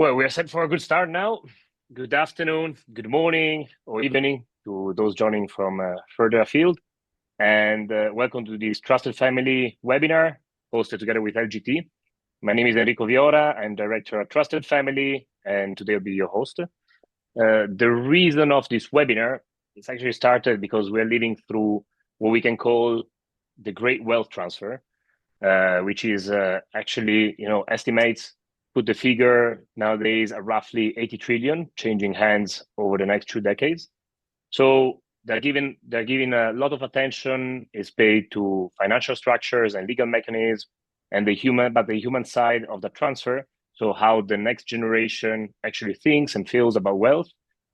Well, we are set for a good start now. Good afternoon, good morning, or evening to those joining from further afield. And welcome to this Trusted Family webinar hosted together with LGT. My name is Enrico Viora. I'm director at Trusted Family, and today I'll be your host. The reason of this webinar is actually started because we're living through what we can call the great wealth transfer, which is actually, estimates put the figure nowadays at roughly 80 trillion, changing hands over the next 2 decades. So they're giving a lot of attention is paid to financial structures and legal mechanisms and the human side of the transfer. So how the next generation actually thinks and feels about wealth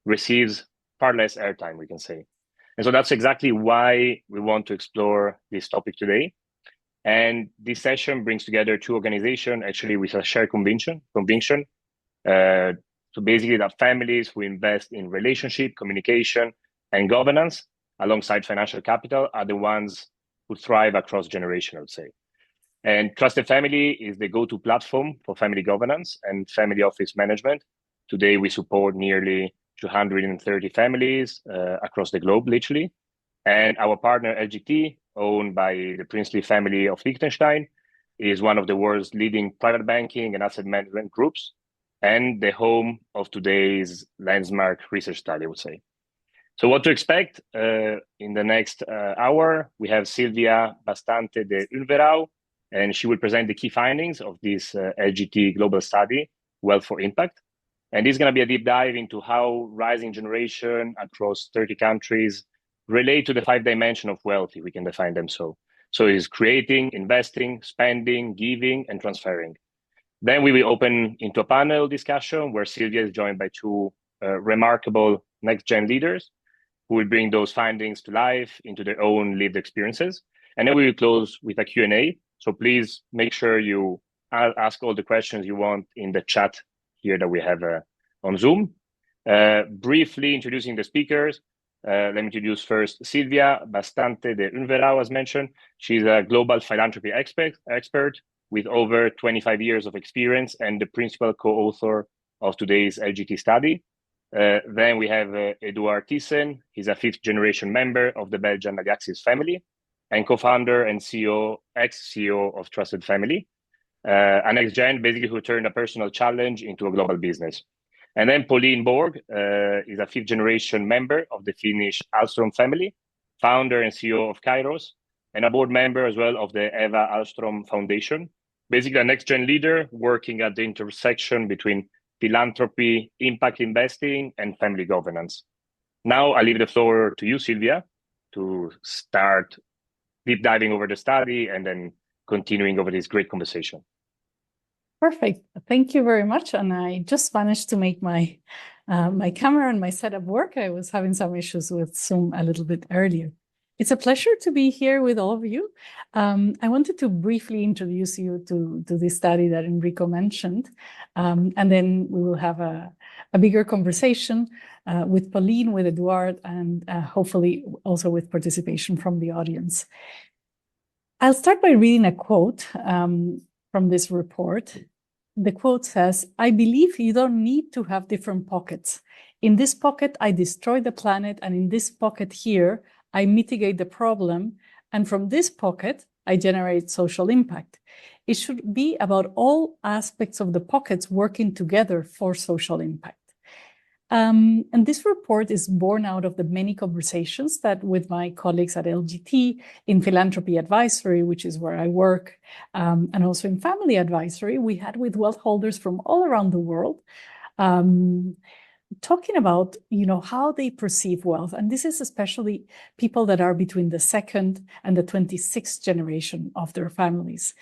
receives far less airtime, we can say. And so that's exactly why we want to explore this topic today. And this session brings together two organizations actually with a shared conviction. So basically that families who invest in relationship, communication, and governance alongside financial capital are the ones who thrive across generations, I would say. And Trusted Family is the go-to platform for family governance and family office management. Today, we support nearly 230 families across the globe, literally. And our partner, LGT, owned by the princely family of Liechtenstein, is one of the world's leading private banking and asset management groups, and the home of today's landmark research study, I would say. So what to expect in the next hour? We have Silvia Bastante de Ulverau, and she will present the key findings of this LGT global study, Wealth for Impact. And this is going to be a deep dive into how rising generation across 30 countries relate to the 5 dimensions of wealth, if we can define them so. So it's creating, investing, spending, giving, and transferring. Then we will open into a panel discussion where Silvia is joined by two remarkable next-gen leaders who will bring those findings to life into their own lived experiences. And then we will close with a Q&A. So please make sure you ask all the questions you want in the chat here that we have on Zoom. Briefly introducing the speakers. Let me introduce first Silvia Bastante de Ulverau, as mentioned. She's a global philanthropy expert with over 25 years of experience and the principal co-author of today's LGT study. Then we have Eduard Thyssen. He's a fifth-generation member of the Belgian Agaxis family and co-founder and ex-CEO of Trusted Family. An ex-gen, basically, who turned a personal challenge into a global business. And then Pauline Borg is a fifth-generation member of the Finnish Ahlstrom family, founder and CEO of Kairos, and a board member as well of the Eva Ahlstrom Foundation. Basically, a next-gen leader working at the intersection between philanthropy, impact investing, and family governance. Now, I leave the floor to you, Silvia, to start deep diving over the study and then continuing over this great conversation. Perfect. Thank you very much. And I just managed to make my my camera and my setup work. I was having some issues with Zoom a little bit earlier. It's a pleasure to be here with all of you. I wanted to briefly introduce you to this study that Enrico mentioned, and then we will have a bigger conversation with Pauline, with Eduard, and hopefully also with participation from the audience. I'll start by reading a quote from this report. The quote says, "I believe you don't need to have different pockets. In this pocket, I destroy the planet, and in this pocket here, I mitigate the problem, and from this pocket, I generate social impact. It should be about all aspects of the pockets working together for social impact." And this report is born out of the many conversations that with my colleagues at LGT in philanthropy advisory, which is where I work, and also in family advisory, we had with wealth holders from all around the world, talking about, how they perceive wealth. And this is especially people that are between the second and the 26th generation of their families.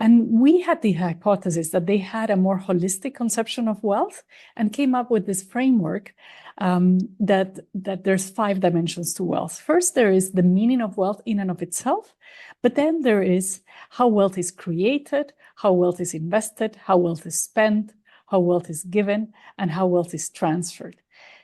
And we had the hypothesis that they had a more holistic conception of wealth and came up with this framework that there's 5 dimensions to wealth. First, there is the meaning of wealth in and of itself, but then there is how wealth is created, how wealth is invested, how wealth is spent, how wealth is given, and how wealth is transferred.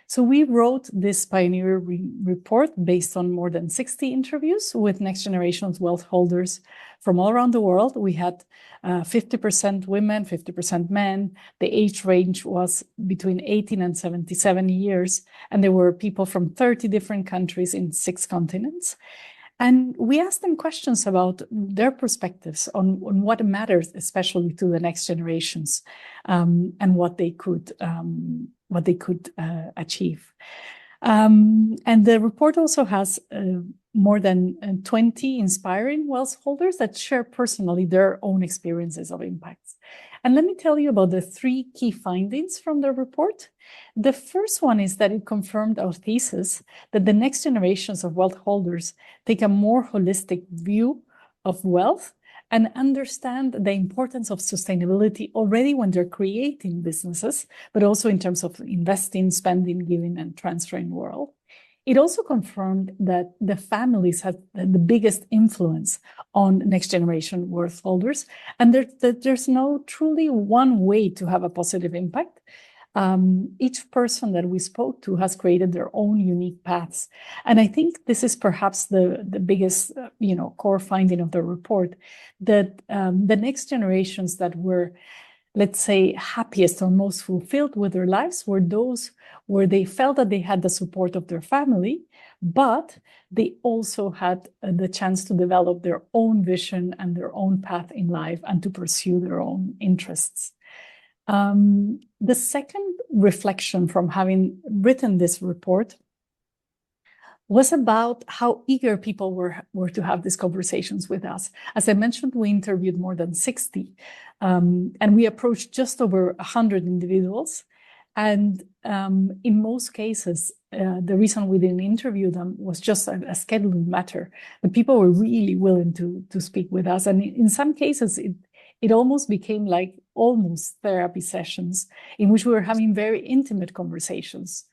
So we wrote this pioneer report based on more than 60 interviews with next generation's wealth holders from all around the world. We had 50% women, 50% men. The age range was between 18 and 77 years. And there were people from 30 different countries in 6 continents. And we asked them questions about their perspectives on what matters, especially to the next generations, and what they could achieve. And the report also has more than 20 inspiring wealth holders that share personally their own experiences of impacts. And let me tell you about the 3 key findings from the report. The first one is that it confirmed our thesis that the next generations of wealth holders take a more holistic view of wealth and understand the importance of sustainability already when they're creating businesses, but also in terms of investing, spending, giving, and transferring wealth. It also confirmed that the families have the biggest influence on next generation wealth holders, and there's no truly one way to have a positive impact. Each person that we spoke to has created their own unique paths. And I think this is perhaps the biggest core finding of the report, that the next generations that were, let's say, happiest or most fulfilled with their lives were those where they felt that they had the support of their family, but they also had the chance to develop their own vision and their own path in life and to pursue their own interests. The second reflection from having written this report was about how eager people were to have these conversations with us. As I mentioned, we interviewed more than 60, and we approached just over 100 individuals. And in most cases, the reason we didn't interview them was just a scheduling matter. But people were really willing to speak with us. And in some cases, it almost became like almost therapy sessions in which we were having very intimate conversations.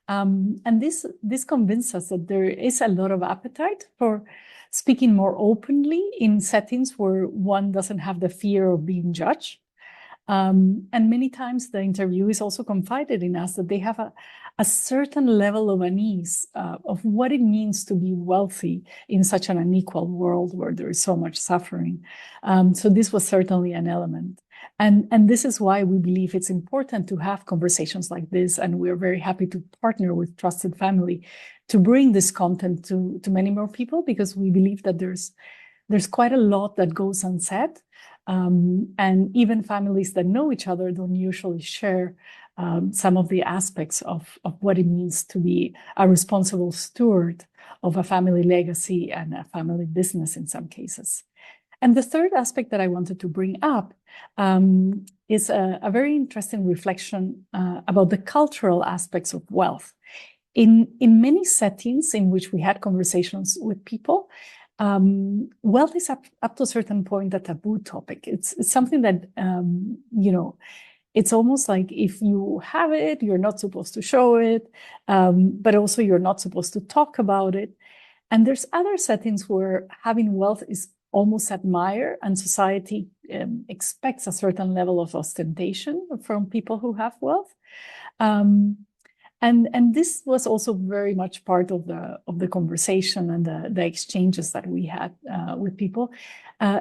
And this convinced us that there is a lot of appetite for speaking more openly in settings where one doesn't have the fear of being judged. And many times the interviewees also confided in us that they have a certain level of unease of what it means to be wealthy in such an unequal world where there is so much suffering. So this was certainly an element. And this is why we believe it's important to have conversations like this. And we're very happy to partner with Trusted Family to bring this content to many more people, because we believe that there's quite a lot that goes unsaid. And even families that know each other don't usually share some of the aspects of what it means to be a responsible steward of a family legacy and a family business in some cases. And the third aspect that I wanted to bring up is a very interesting reflection about the cultural aspects of wealth. In many settings in which we had conversations with people, wealth is up to a certain point a taboo topic. It's something that, it's almost like if you have it, you're not supposed to show it, but also you're not supposed to talk about it. And there's other settings where having wealth is almost admired, and society expects a certain level of ostentation from people who have wealth. And this was also very much part of the conversation and the exchanges that we had with people.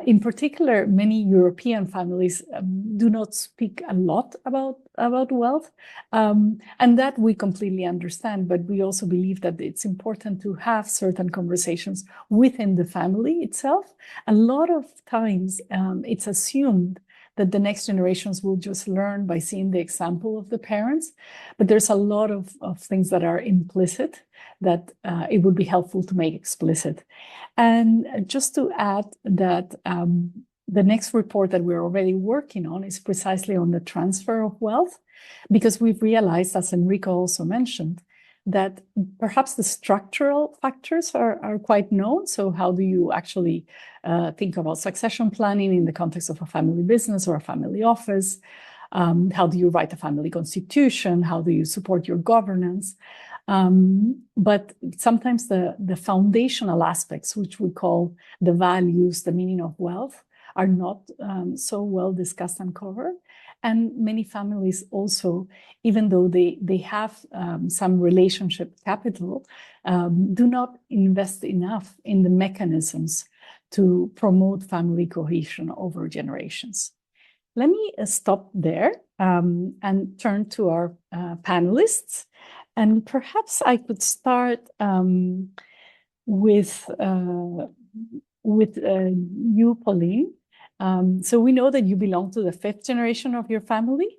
In particular, many European families do not speak a lot about wealth, and that we completely understand. But we also believe that it's important to have certain conversations within the family itself. A lot of times, it's assumed that the next generations will just learn by seeing the example of the parents. But there's a lot of things that are implicit that it would be helpful to make explicit. And just to add that the next report that we're already working on is precisely on the transfer of wealth, because we've realized, as Enrico also mentioned, that perhaps the structural factors are quite known. So how do you actually think about succession planning in the context of a family business or a family office? How do you write a family constitution? How do you support your governance? But sometimes the foundational aspects, which we call the values, the meaning of wealth, are not so well discussed and covered. And many families also, even though they have some relationship capital, do not invest enough in the mechanisms to promote family cohesion over generations. Let me stop there and turn to our panelists. And perhaps I could start with you, Pauline. So we know that you belong to the fifth generation of your family,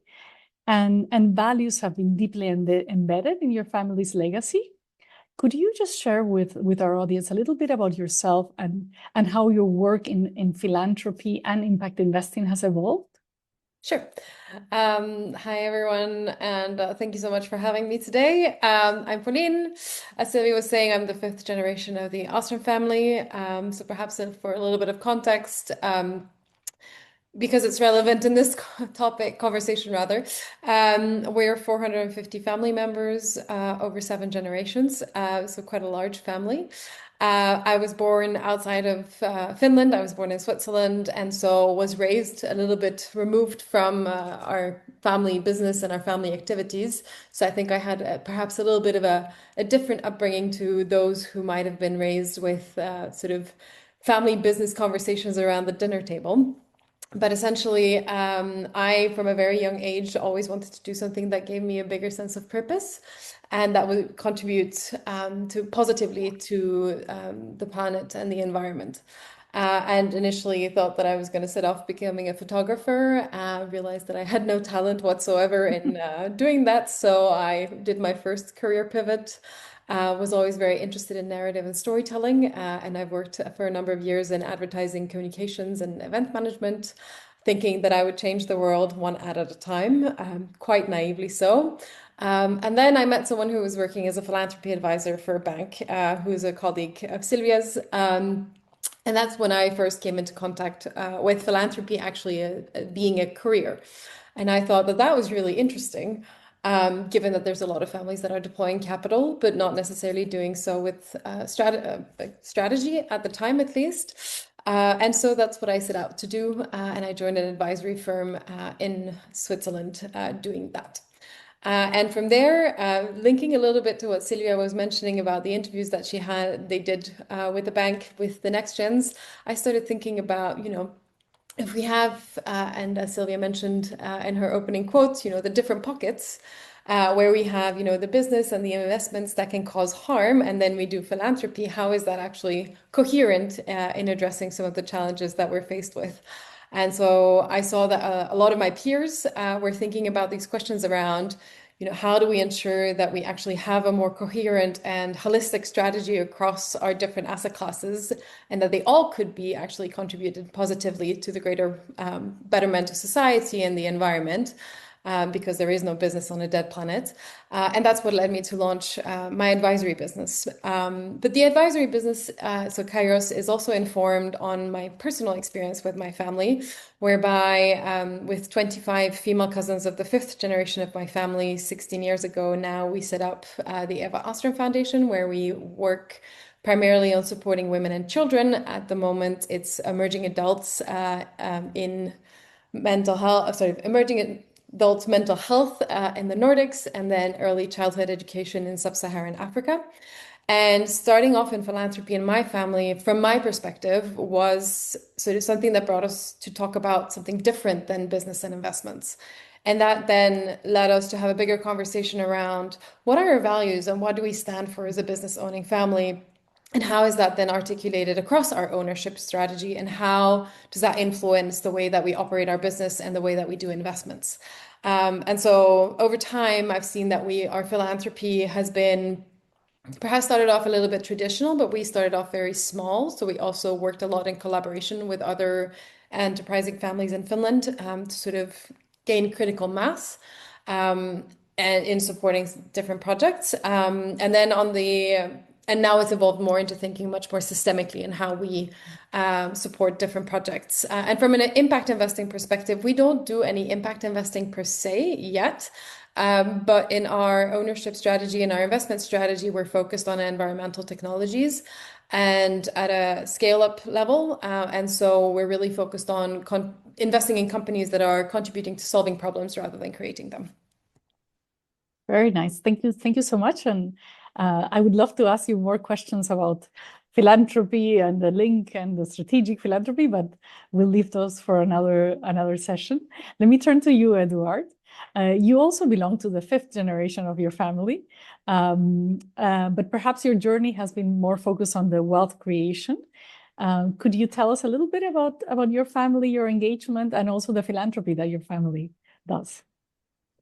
and values have been deeply embedded in your family's legacy. Could you just share with our audience a little bit about yourself and how your work in philanthropy and impact investing has evolved? Sure. Hi, everyone, and thank you so much for having me today. I'm Pauline. As Sylvia was saying, I'm the fifth generation of the Austrian family. So perhaps for a little bit of context, because it's relevant in this conversation rather. We're 450 family members over 7 generations, so quite a large family. I was born outside of Finland. I was born in Switzerland, and so was raised a little bit removed from our family business and our family activities. So I think I had perhaps a little bit of a different upbringing to those who might have been raised with sort of family business conversations around the dinner table. But essentially, I, from a very young age, always wanted to do something that gave me a bigger sense of purpose and that would contribute positively to the planet and the environment. And initially thought that I was going to set off becoming a photographer. Realized that I had no talent whatsoever in doing that. So I did my first career pivot. Was always very interested in narrative and storytelling, and I've worked for a number of years in advertising, communications, and event management, thinking that I would change the world one ad at a time, quite naively so. And then I met someone who was working as a philanthropy advisor for a bank, who is a colleague of Sylvia's. And that's when I first came into contact with philanthropy actually being a career. And I thought that that was really interesting, given that there's a lot of families that are deploying capital, but not necessarily doing so with strategy at the time, at least. And so that's what I set out to do. And I joined an advisory firm in Switzerland doing that. And from there, linking a little bit to what Sylvia was mentioning about the interviews that they did with the bank, with the next gens, I started thinking about, if we have, and as Sylvia mentioned in her opening quotes, the different pockets where we have, the business and the investments that can cause harm, and then we do philanthropy, how is that actually coherent in addressing some of the challenges that we're faced with? And so I saw that a lot of my peers were thinking about these questions around, how do we ensure that we actually have a more coherent and holistic strategy across our different asset classes, and that they all could be actually contributed positively to the greater betterment of society and the environment. Because there is no business on a dead planet. And that's what led me to launch my advisory business. But the advisory business, so Kairos, is also informed on my personal experience with my family, whereby with 25 female cousins of the fifth generation of my family, 16 years ago now, we set up the Eva Ostrom Foundation, where we work primarily on supporting women and children. At the moment, it's emerging adults in mental health, emerging adult mental health in the Nordics, and then early childhood education in sub-Saharan Africa. And starting off in philanthropy in my family, from my perspective, was sort of something that brought us to talk about something different than business and investments. And that then led us to have a bigger conversation around what are our values and what do we stand for as a business owning family? And how is that then articulated across our ownership strategy? And how does that influence the way that we operate our business and the way that we do investments? And so over time, I've seen that our philanthropy has been perhaps started off a little bit traditional, but we started off very small. So we also worked a lot in collaboration with other enterprising families in Finland to sort of gain critical mass and in supporting different projects. And then and now it's evolved more into thinking much more systemically in how we support different projects. And from an impact investing perspective, we don't do any impact investing per se yet. But in our ownership strategy and our investment strategy, we're focused on environmental technologies. and at a scale-up level. And so we're really focused on investing in companies that are contributing to solving problems rather than creating them. Very nice. Thank you. Thank you so much. And I would love to ask you more questions about philanthropy and the link and the strategic philanthropy, but we'll leave those for another session. Let me turn to you, Eduard. You also belong to the 5th generation of your family, but perhaps your journey has been more focused on the wealth creation. Could you tell us a little bit about your family, your engagement, and also the philanthropy that your family does?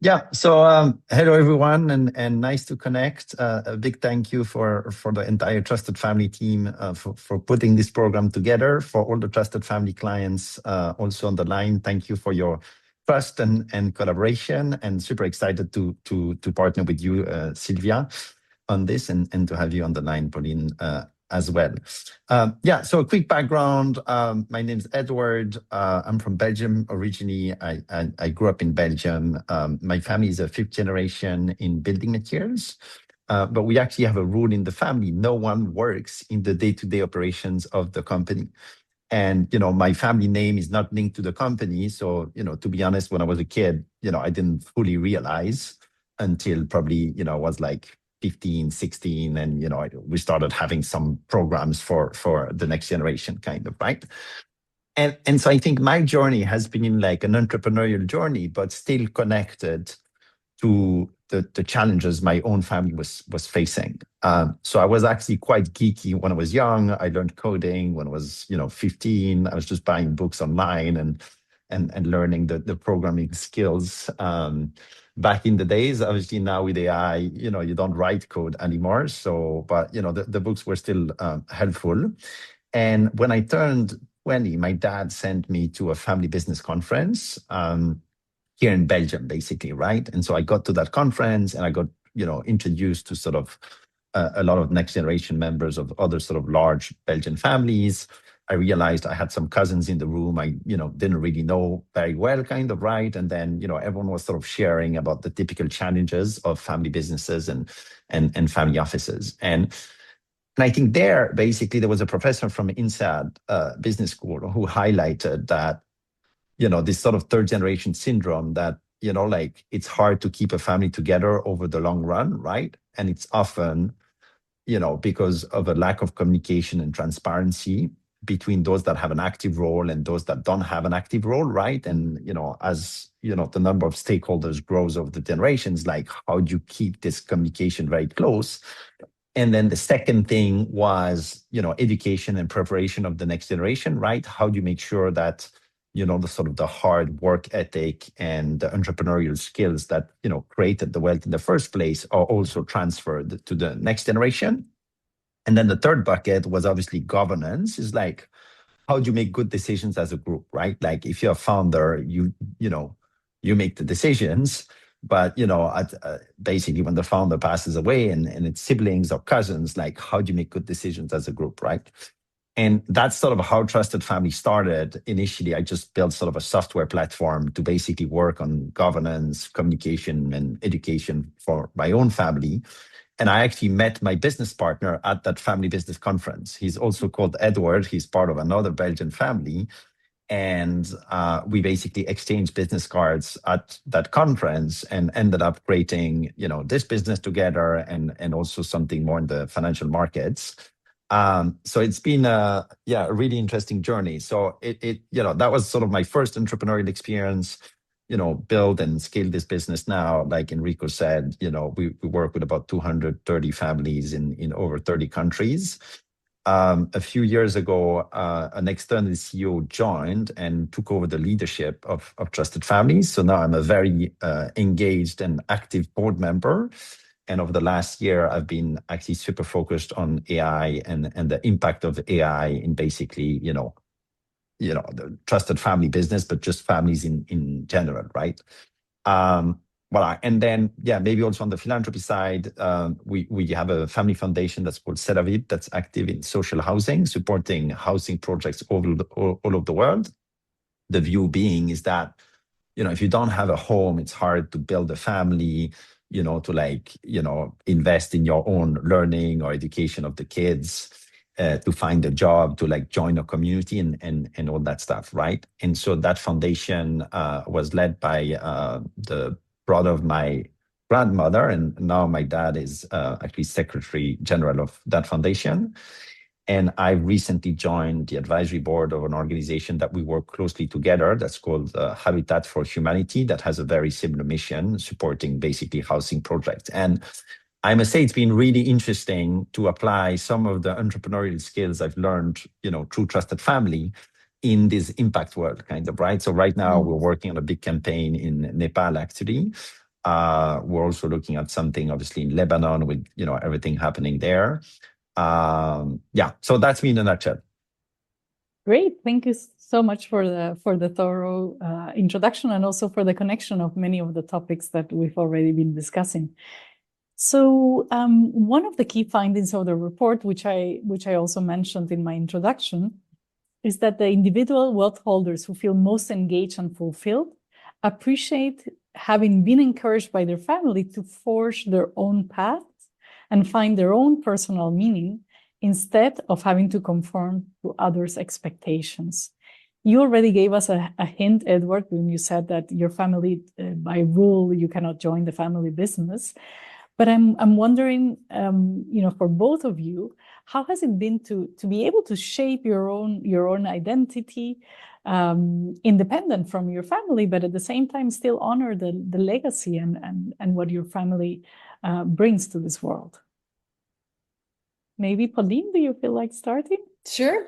Yeah, so hello everyone, and nice to connect. A big thank you for the entire Trusted Family team for putting this program together. For all the Trusted Family clients also on the line, thank you for your trust and collaboration, and super excited to partner with you, Sylvia, on this, and to have you on the line, Pauline, as well. Yeah, so a quick background. My name is Edward. I'm from Belgium originally. I grew up in Belgium. My family is a 5th generation in building materials, but we actually have a rule in the family: no one works in the day-to-day operations of the company. And, my family name is not linked to the company. So, to be honest, when I was a kid, I didn't fully realize until probably, I was like 15, 16, and we started having some programs for the next generation, kind of, right? And so I think my journey has been like an entrepreneurial journey, but still connected to the challenges my own family was facing. So I was actually quite geeky when I was young. I learned coding when I was 15. I was just buying books online and learning the programming skills. Back in the days, obviously now with AI, you don't write code anymore. So, but the books were still helpful. And when I turned 20, my dad sent me to a family business conference here in Belgium, basically, right? And so I got to that conference and I got introduced to sort of a lot of next generation members of other sort of large Belgian families. I realized I had some cousins in the room I, didn't really know very well, kind of, right? And then, everyone was sort of sharing about the typical challenges of family businesses and family offices. And I think basically, there was a professor from INSEAD Business School who highlighted that, this sort of 3rd generation syndrome that, like it's hard to keep a family together over the long run, right? And it's often, because of a lack of communication and transparency between those that have an active role and those that don't have an active role, right? And, as, the number of stakeholders grows over the generations, like how do you keep this communication very close? And then the second thing was, education and preparation of the next generation, right? How do you make sure that, the sort of the hard work ethic and the entrepreneurial skills that, created the wealth in the first place are also transferred to the next generation? And then the third bucket was obviously governance. Is like, how do you make good decisions as a group, right? Like if you're a founder, you make the decisions, but basically when the founder passes away and its siblings or cousins, like how do you make good decisions as a group, right? And that's sort of how Trusted Family started. Initially, I just built sort of a software platform to basically work on governance, communication, and education for my own family. And I actually met my business partner at that family business conference. He's also called Edward. He's part of another Belgian family. And we basically exchanged business cards at that conference and ended up creating, this business together and also something more in the financial markets. So it's been a really interesting journey. So that was sort of my first entrepreneurial experience. Build and scale this business now. Like Enrico said, we work with about 230 families in over 30 countries. A few years ago, an external CEO joined and took over the leadership of Trusted Families. So now I'm a very engaged and active board member. And over the last year, I've been actually super focused on AI and the impact of AI in basically, the Trusted Family business, but just families in general, right? Voilà. And then, maybe also on the philanthropy side, we have a family foundation that's called Selavit that's active in social housing, supporting housing projects all over the world. The view being is that, if you don't have a home, it's hard to build a family, to invest in your own learning or education of the kids. to find a job, to like join a community and all that stuff, right? And so that foundation was led by the brother of my grandmother, and now my dad is actually Secretary General of that foundation. And I recently joined the advisory board of an organization that we work closely together that's called Habitat for Humanity, that has a very similar mission, supporting basically housing projects. And I must say it's been really interesting to apply some of the entrepreneurial skills I've learned, through Trusted Family in this impact world, kind of, right? So right now we're working on a big campaign in Nepal, actually. We're also looking at something, obviously, in Lebanon with, everything happening there. So that's me in a nutshell. Great, thank you so much for the thorough introduction, and also for the connection of many of the topics that we've already been discussing. So one of the key findings of the report, which I also mentioned in my introduction, is that the individual wealth holders who feel most engaged and fulfilled appreciate having been encouraged by their family to forge their own path and find their own personal meaning, instead of having to conform to others' expectations. You already gave us a hint, Edward, when you said that your family, by rule, you cannot join the family business. But I'm wondering, for both of you, how has it been to be able to shape your own identity, independent from your family, but at the same time still honor the legacy and what your family brings to this world? Maybe Pauline, do you feel like starting? Sure.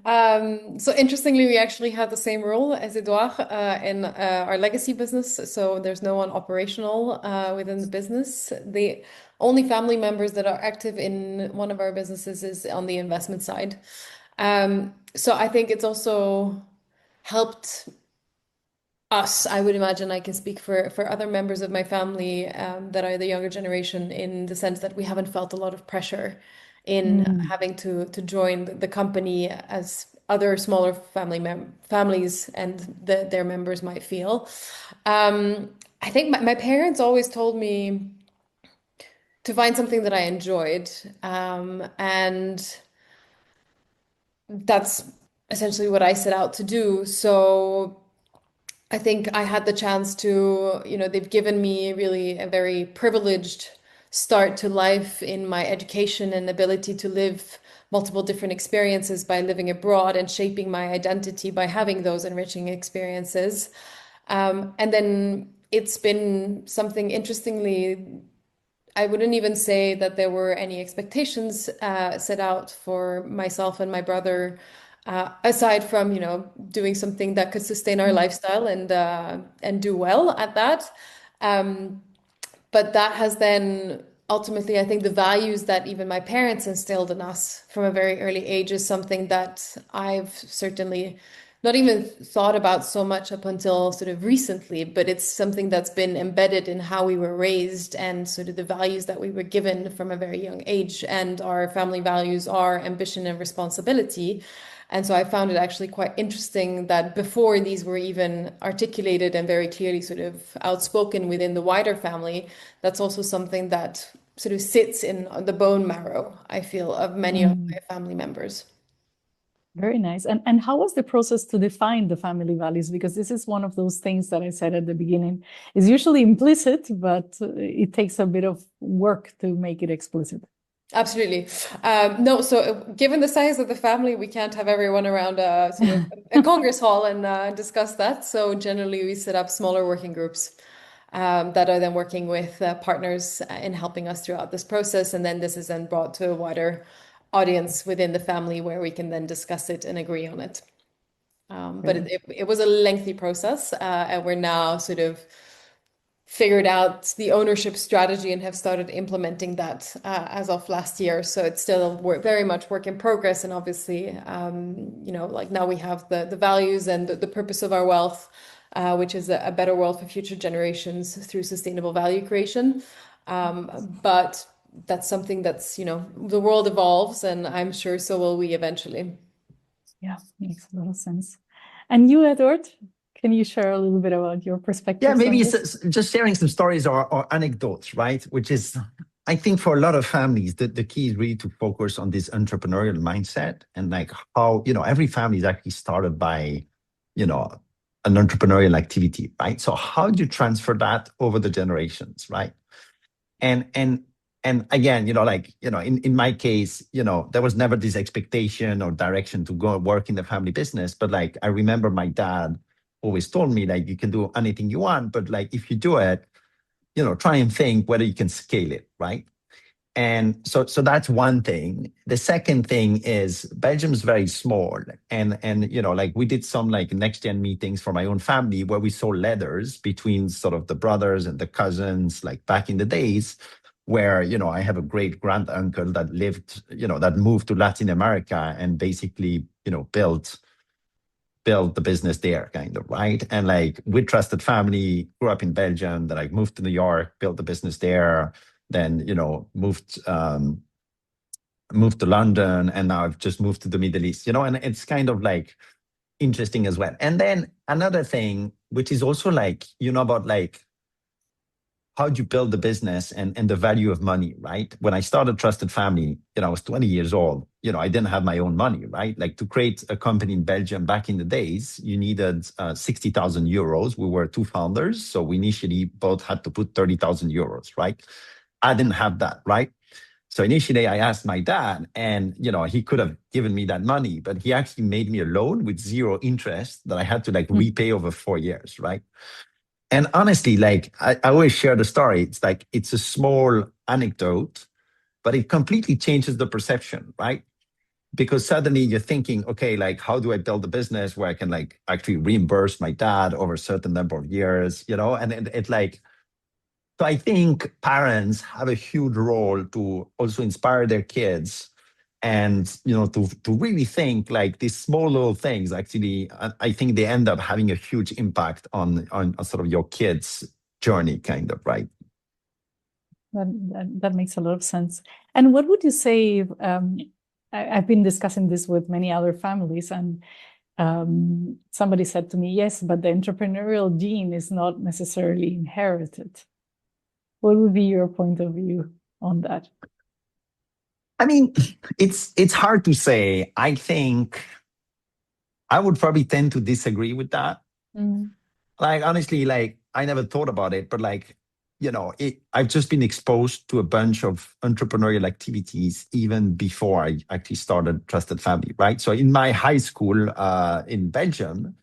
So interestingly, we actually have the same role as Edouard in our legacy business. So there's no one operational within the business. The only family members that are active in one of our businesses is on the investment side. So I think it's also helped us. I would imagine I can speak for other members of my family that are the younger generation, in the sense that we haven't felt a lot of pressure in having to join the company as other smaller families and their members might feel. I think my parents always told me to find something that I enjoyed, and that's essentially what I set out to do. So I think I had the chance to, they've given me really a very privileged start to life in my education and ability to live multiple different experiences by living abroad and shaping my identity by having those enriching experiences. And then it's been something, interestingly, I wouldn't even say that there were any expectations set out for myself and my brother, aside from, doing something that could sustain our lifestyle and do well at that. But that has then ultimately, I think the values that even my parents instilled in us from a very early age is something that I've certainly not even thought about so much up until sort of recently, but it's something that's been embedded in how we were raised and sort of the values that we were given from a very young age. And our family values are ambition and responsibility. And so I found it actually quite interesting that before these were even articulated and very clearly sort of outspoken within the wider family, that's also something that sort of sits in the bone marrow, I feel, of many of my family members. Very nice. And how was the process to define the family values? Because this is one of those things that I said at the beginning is usually implicit, but it takes a bit of work to make it explicit. Absolutely. No, so given the size of the family, we can't have everyone around sort of a Congress hall and discuss that. So generally we set up smaller working groups that are then working with partners in helping us throughout this process. And then this is then brought to a wider audience within the family where we can then discuss it and agree on it. But it was a lengthy process, and we're now sort of figured out the ownership strategy and have started implementing that as of last year. So it's still very much work in progress. And obviously, like now we have the values and the purpose of our wealth, which is a better world for future generations through sustainable value creation. But that's something that's, the world evolves, and I'm sure so will we eventually. Yeah, makes a lot of sense. And you, Edward, can you share a little bit about your perspective? Yeah, maybe it's just sharing some stories or anecdotes, right? Which is, I think for a lot of families, the key is really to focus on this entrepreneurial mindset and like how, every family is actually started by, an entrepreneurial activity, right? So how do you transfer that over the generations, right? And again, in my case, there was never this expectation or direction to go work in the family business. But like, I remember my dad always told me, like, you can do anything you want, but like, if you do it, try and think whether you can scale it, right? And so that's one thing. The second thing is Belgium's very small, and like we did some like next gen meetings for my own family where we saw letters between sort of the brothers and the cousins, like back in the days, where I have a great grand uncle that lived, that moved to Latin America and basically built the business there, kind of, right? And like with Trusted Family, grew up in Belgium, then like moved to New York, built the business there, then moved to London, and now I've just moved to the Middle East, and it's kind of like interesting as well. And then another thing, which is also like, about like how do you build the business and the value of money, right? When I started Trusted Family, I was 20 years old. I didn't have my own money, right? Like to create a company in Belgium back in the days, you needed 60,000 euros. We were two founders. So we initially both had to put 30,000 euros, right? I didn't have that, right? So initially I asked my dad and, he could have given me that money, but he actually made me a loan with zero interest that I had to like repay over 4 years, right? And honestly, like I always share the story. It's like, it's a small anecdote, but it completely changes the perception, right? Because suddenly you're thinking, okay, like how do I build a business where I can like actually reimburse my dad over a certain number of years, and it like, so I think parents have a huge role to also inspire their kids and, to really think like these small little things, actually, I think they end up having a huge impact on sort of your kids' journey, kind of, right? That makes a lot of sense. And what would you say, I've been discussing this with many other families, and somebody said to me, yes, but the entrepreneurial gene is not necessarily inherited. What would be your point of view on that? I mean, it's hard to say. I think I would probably tend to disagree with that. Like, honestly, like I never thought about it, but like, I've just been exposed to a bunch of entrepreneurial activities even before I actually started Trusted Family, right? So in my high school in Belgium,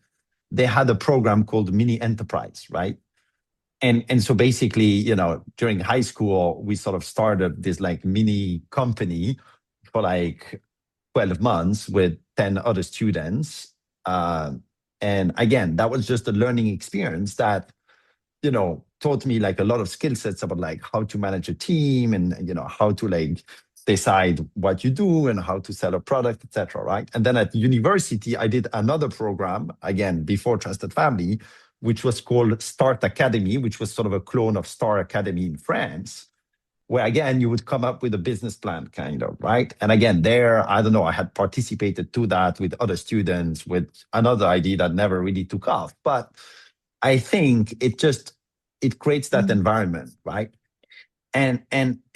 they had a program called Mini Enterprise, right? And so basically, during high school, we sort of started this like mini company for like 12 months with 10 other students. And again, that was just a learning experience that, taught me like a lot of skill sets about like how to manage a team and, how to like decide what you do and how to sell a product, etc. Right. And then at university, I did another program, again, before Trusted Family, which was called Start Academy, which was sort of a clone of Star Academy in France, where again, you would come up with a business plan, kind of, right? And again, there, I don't know, I had participated to that with other students with another idea that never really took off. But I think it creates that environment, right? And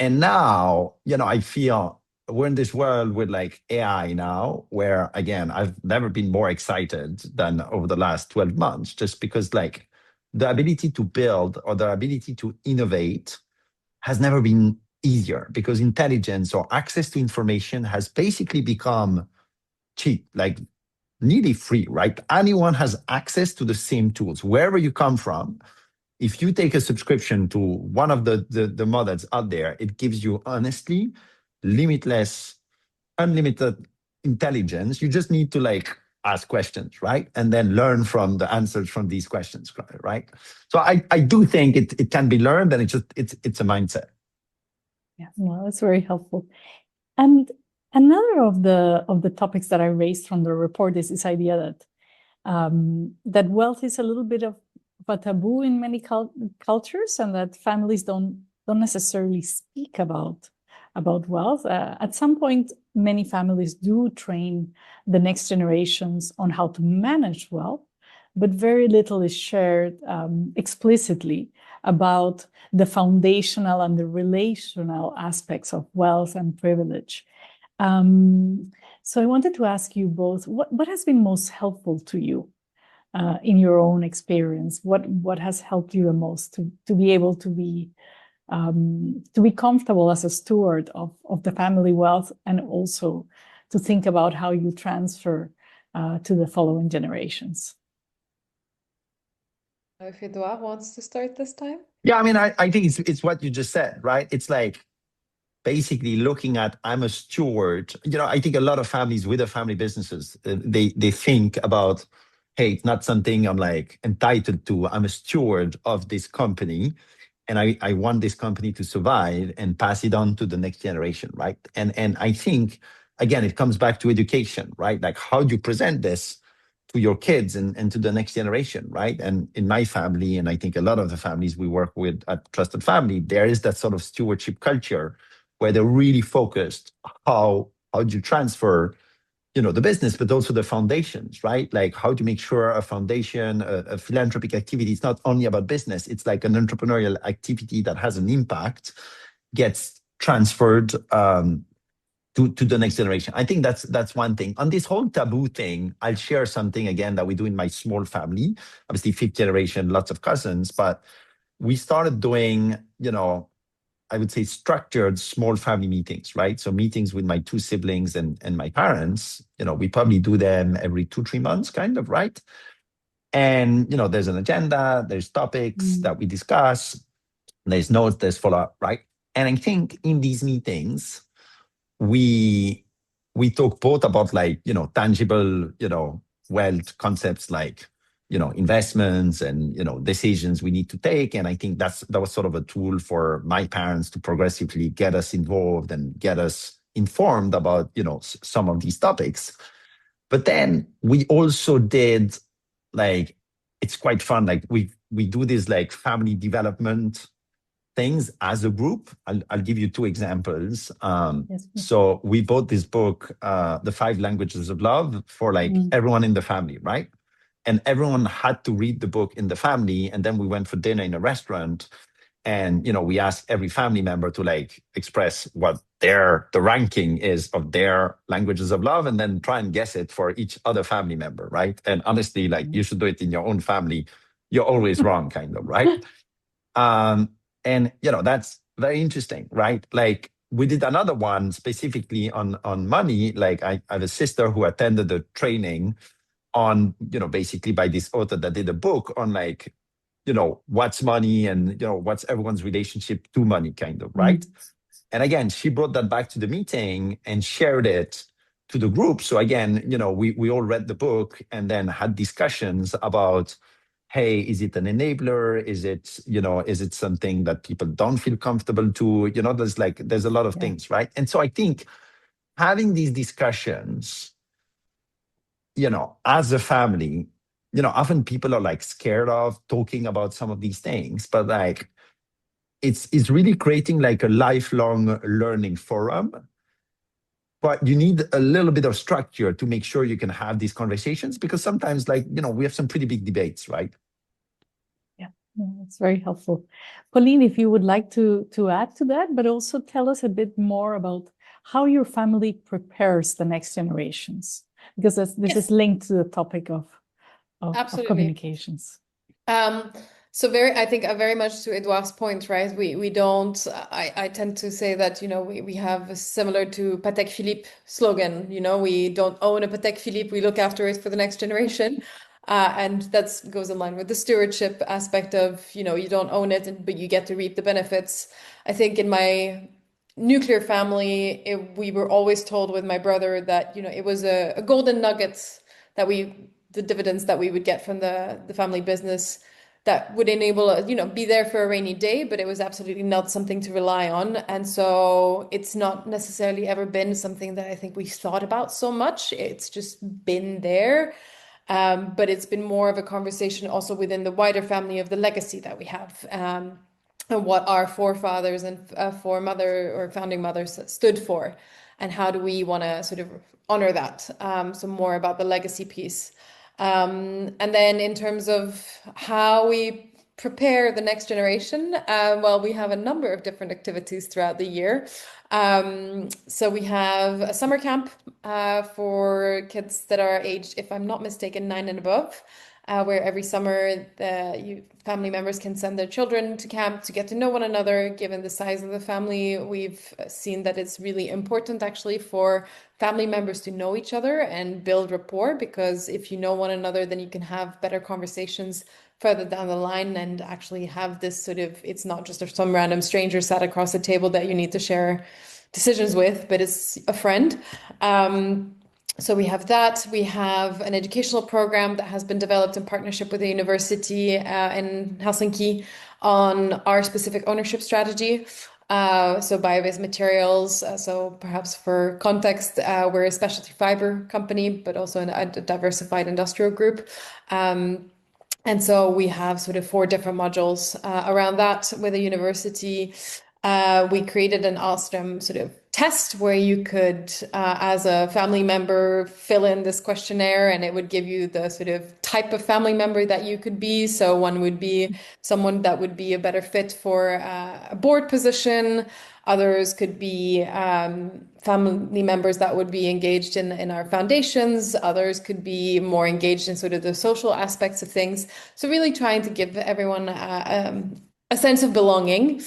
now, I feel we're in this world with like AI now, where again, I've never been more excited than over the last 12 months, just because like the ability to build or the ability to innovate has never been easier, because intelligence or access to information has basically become cheap, like nearly free, right? Anyone has access to the same tools, wherever you come from. If you take a subscription to one of the models out there, it gives you honestly limitless, unlimited intelligence. You just need to like ask questions, right? And then learn from the answers from these questions, right? So I do think it can be learned, and it's a mindset. Yeah, no, that's very helpful. And another of the topics that I raised from the report is this idea that wealth is a little bit of a taboo in many cultures, and that families don't necessarily speak about wealth. At some point, many families do train the next generations on how to manage wealth, but very little is shared explicitly about the foundational and the relational aspects of wealth and privilege. So I wanted to ask you both, what has been most helpful to you in your own experience? What has helped you the most to be able to be comfortable as a steward of the family wealth, and also to think about how you transfer to the following generations? If Edouard wants to start this time. Yeah, I mean, I think it's what you just said, right? It's like basically looking at, I'm a steward. I think a lot of families with their family businesses, they think about, hey, it's not something I'm like entitled to. I'm a steward of this company, and I want this company to survive and pass it on to the next generation, right? And I think, again, it comes back to education, right? Like, how do you present this to your kids and to the next generation, right? And in my family, and I think a lot of the families we work with at Trusted Family, there is that sort of stewardship culture where they're really focused how do you transfer the business, but also the foundations, right? Like, how to make sure a foundation, a philanthropic activity is not only about business, it's like an entrepreneurial activity that has an impact, gets transferred to the next generation. I think that's one thing. On this whole taboo thing, I'll share something again that we do in my small family. Obviously, fifth generation, lots of cousins, but we started doing, I would say, structured small family meetings, right? So meetings with my two siblings and my parents, we probably do them every 2-3 months, kind of, right? And, there's an agenda, there's topics that we discuss, there's notes, there's follow-up, right? And I think in these meetings, we talk both about like, tangible, wealth concepts like, investments and, decisions we need to take. And I think that was sort of a tool for my parents to progressively get us involved and get us informed about, some of these topics. But then we also did, like, it's quite fun. Like we do this like family development things as a group. I'll give you 2 examples. Yes. So we bought this book, The 5 Languages of Love, for like everyone in the family, right? And everyone had to read the book in the family. And then we went for dinner in a restaurant. And, we asked every family member to like express what the ranking is of their languages of love, and then try and guess it for each other family member, right? And honestly, like, you should do it in your own family. You're always wrong, kind of, right? And that's very interesting, right? Like, we did another one specifically on money. Like, I have a sister who attended a training on, basically by this author that did a book on like, what's money and, what's everyone's relationship to money, kind of, right? And again, she brought that back to the meeting and shared it to the group. So again, we all read the book and then had discussions about, hey, is it an enabler? Is it something that people don't feel comfortable to? There's a lot of things, right? And so I think having these discussions, as a family, often people are like scared of talking about some of these things, but like, it's really creating like a lifelong learning forum. But you need a little bit of structure to make sure you can have these conversations, because sometimes, like, we have some pretty big debates, right? That's very helpful. Pauline, if you would like to add to that, but also tell us a bit more about how your family prepares the next generations, because this is linked to the topic of communications. So I think very much to Edouard's point, right? We don't, I tend to say that, we have similar to Patek Philippe slogan, we don't own a Patek Philippe, we look after it for the next generation. And that goes in line with the stewardship aspect of, you don't own it, but you get to reap the benefits. I think in my nuclear family, we were always told with my brother that, it was a golden nugget that the dividends that we would get from the family business that would enable us, be there for a rainy day, but it was absolutely not something to rely on. And so it's not necessarily ever been something that I think we thought about so much. It's just been there. But it's been more of a conversation also within the wider family of the legacy that we have, and what our forefathers and foremother or founding mothers stood for, and how do we want to sort of honor that. So more about the legacy piece. And then in terms of how we prepare the next generation, well, we have a number of different activities throughout the year. So we have a summer camp for kids that are aged, if I'm not mistaken, 9 and above, where every summer family members can send their children to camp to get to know one another. Given the size of the family, we've seen that it's really important actually for family members to know each other and build rapport, because if you know one another, then you can have better conversations further down the line and actually have this sort of, it's not just some random stranger sat across the table that you need to share decisions with, but it's a friend. So we have that. We have an educational program that has been developed in partnership with a university in Helsinki on our specific ownership strategy. So bio-based materials. So perhaps for context, we're a specialty fiber company, but also a diversified industrial group. And so we have sort of 4 different modules around that with a university. We created an awesome sort of test where you could, as a family member, fill in this questionnaire, and it would give you the sort of type of family member that you could be. So one would be someone that would be a better fit for a board position. Others could be family members that would be engaged in our foundations. Others could be more engaged in sort of the social aspects of things. So really trying to give everyone a sense of belonging.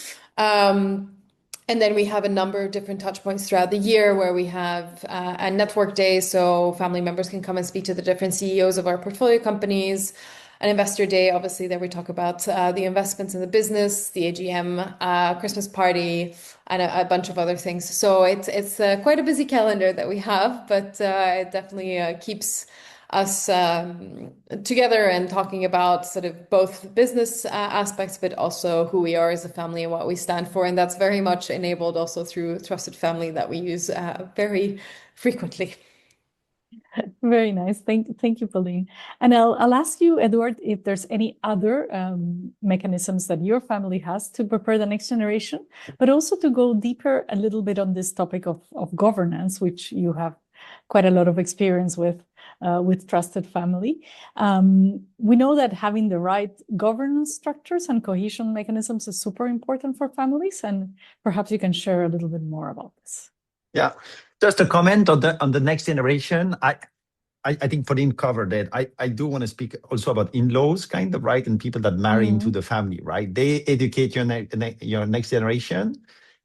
And then we have a number of different touch points throughout the year where we have a network day, so family members can come and speak to the different CEOs of our portfolio companies. An investor day, obviously, that we talk about the investments in the business, the AGM, Christmas party, and a bunch of other things. So it's quite a busy calendar that we have, but it definitely keeps us together and talking about sort of both business aspects, but also who we are as a family and what we stand for. And that's very much enabled also through Trusted Family that we use very frequently. Very nice. Thank you, Pauline. And I'll ask you, Edward, if there's any other mechanisms that your family has to prepare the next generation, but also to go deeper a little bit on this topic of governance, which you have quite a lot of experience with Trusted Family. We know that having the right governance structures and cohesion mechanisms is super important for families, and perhaps you can share a little bit more about this. Yeah, just a comment on the next generation. I think Pauline covered it. I do want to speak also about in-laws, kind of, right, and people that marry into the family, right? They educate your next generation,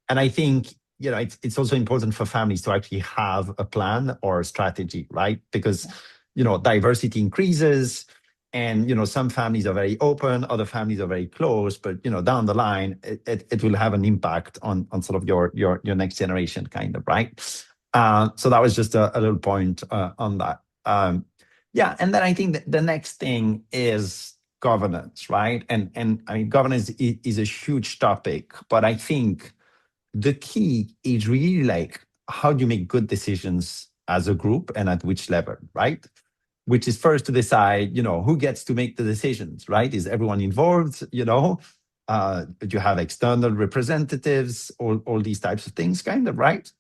and I think it's also important for families to actually have a plan or a strategy, right? Because diversity increases, and some families are very open, other families are very closed, but down the line it will have an impact on sort of your next generation, kind of, right? So that was just a little point on that. Yeah, and then I think the next thing is governance, right? And I mean, governance is a huge topic, but I think the key is really like, how do you make good decisions as a group and at which level, right? Which is first to decide, who gets to make the decisions, right? Is everyone involved? Do you have external representatives, all these types of things, kind of, right?